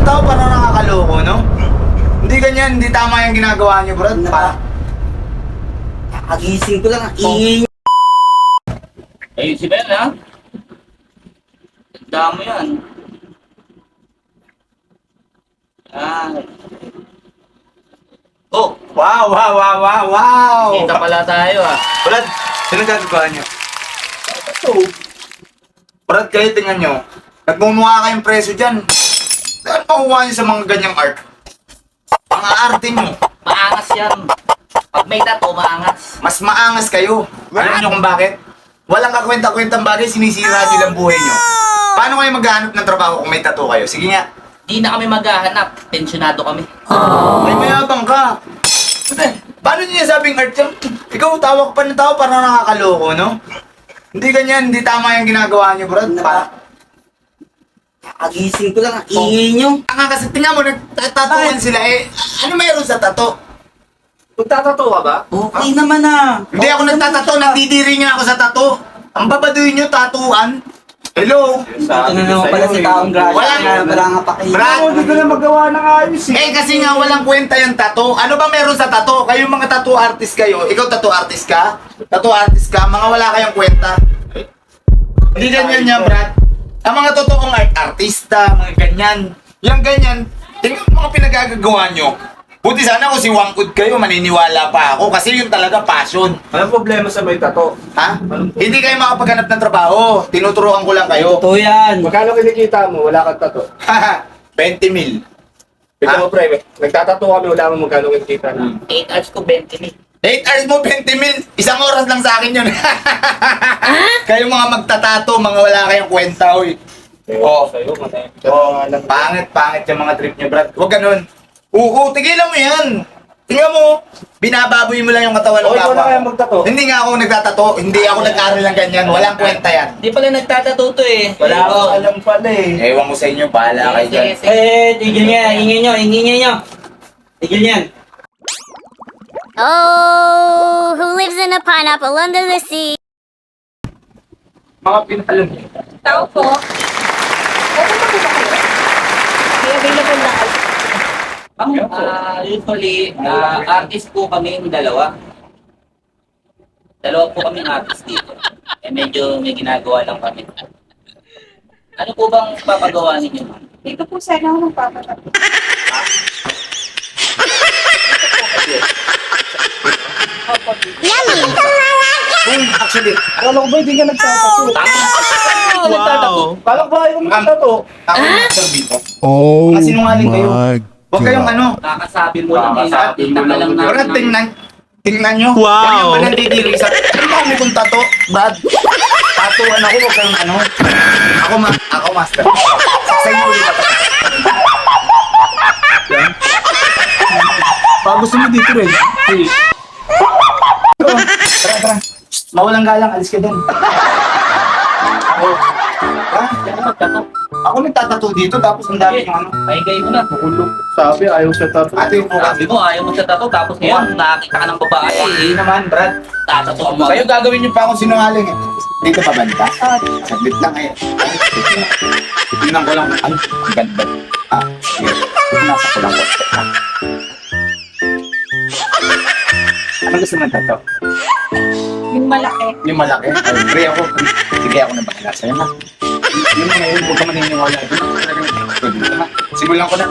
ng tao, parang nakakaloko, no? Hindi ganyan, hindi tama yung ginagawa niyo, Brad. Nakagising ko lang, ang ingay niyo. Ayun si Ben, ha? Tanda mo yan. Ah. Oh, Wow, wow, wow, wow, wow! kita pala tayo, ha? Brad, sino gagawa niyo? Brad, kayo tingnan niyo. Nagmumukha kayong preso dyan. Saan makuha niyo sa mga ganyang art? Pang-aarte niyo. Maangas yan. Pag may tato, maangas. Mas maangas kayo. Alam niyo kung bakit? Walang kakwenta-kwentang bagay, sinisira niyo lang buhay niyo. Paano kayo maghahanap ng trabaho kung may tattoo kayo? Sige nga. Di na kami maghahanap. Pensyonado kami. Ay, mayabang ka. Paano niya sabing art yan? Ikaw, tawag pa ng tao, parang nakakaloko, no? Hindi ganyan, hindi tama yung ginagawa niyo, Brad. Nakagising ko lang, ang ingay niyo. Kasi tingnan mo, nagtatuan sila eh. Ano mayroon sa tato? Magtatato ka ba? Okay naman ah. Hindi ako nagtatato, nandidiri nga ako sa tato. Ang babaduy niyo, tatuan. Hello? Ito na naman pala si taong grasya. Wala nga pa kayo. Brad, Hindi ko na magawa ng ayos eh. kasi nga walang kwenta yung tato. Ano ba meron sa tato? Kayo mga tattoo artist kayo. Ikaw tattoo artist ka? Tattoo artist ka? Mga wala kayong kwenta. Hindi ganyan yan, Brad. Ang mga totoong artista, mga ganyan. Yung ganyan, tingnan mo mga pinagagagawa nyo. Buti sana kung si Wangkud kayo, maniniwala pa ako. Kasi yun talaga passion. Anong problema sa may tato? Ha? Hindi kayo makapaghanap ng trabaho. Tinuturuan ko lang kayo. Totoo yan. Magkano kinikita mo? Wala kang tato. 20 mil. Ikaw, pre, nagtatato kami, wala mo magkano kinikita na. 8 hours ko, 20 mil. 8 hours mo, 20 mil. Isang oras lang sa akin yun. Kayo mga magtatato, mga wala kayong kwenta, oy. Oo. Sa'yo, manay. Pangit yung mga trip niyo, Brad. Huwag ganun. Oo, tigilan mo yan. Tingnan mo, binababoy mo lang yung katawan ng O, ikaw na kaya kapwa. magtato. Hindi nga ako nagtatato, hindi ako nag-aral lang ganyan. Walang kwenta yan. Di pala nagtatato to eh. Wala akong alam pala eh. Ewan ko sa inyo, bahala kayo dyan. Tigil niya, ingay niyo, ingay niyo. Tigil niyan. Oh, who lives in a pineapple under the sea? Mga pinalam niyo. Tao po. Pupunta po ba kayo? May available na kayo. Usually, artist po kami yung dalawa. Dalawa po kami artist dito. Eh medyo may ginagawa lang kami. Ano po bang papagawa ninyo? Dito po sana ako magpapatato. Actually, Kala ko ba hindi ka nagtatato? Tama! Nagtatato. Kala ko ba ayaw mo magtato? ako yung dito. Oh Mga sinungaling kayo. my Huwag kayong God. ano. Kakasabi mo lang eh. Kakasabi mo Kita ka lang. lang na. Brad, tingnan nyo. Wow. Yan yung manandidiri sa... Ano ba kami kung tato, Brad? Tatuan ako, huwag kayong ano. Ako master. Sa inyo ulit ako. Baka gusto mo dito rin. Tara. Mawalang galang, alis ka din. Ako nagtatato dito, tapos ang dami yung ano. Paigay mo na. Sabi, ayaw sa tato. Ate, yung bukas. Sabi mo, ayaw mo sa tato. Tapos ngayon, nakakita ka ng babae. Hindi naman, Brad. Tatatuan mo. Kayo gagawin niyo pa akong sinungaling eh. Dito pa banda. Saglit lang eh. Tingnan ko lang. Ay, ang ganda. Sige. Nasa ko lang ko. Ano gusto mo tato? Yung malaki. Yung malaki. Ay, pre ako. Sige, ako na bahala sa'yo ha. Yun na ngayon, huwag ka maniniwala. Dito na. Simulan ko na.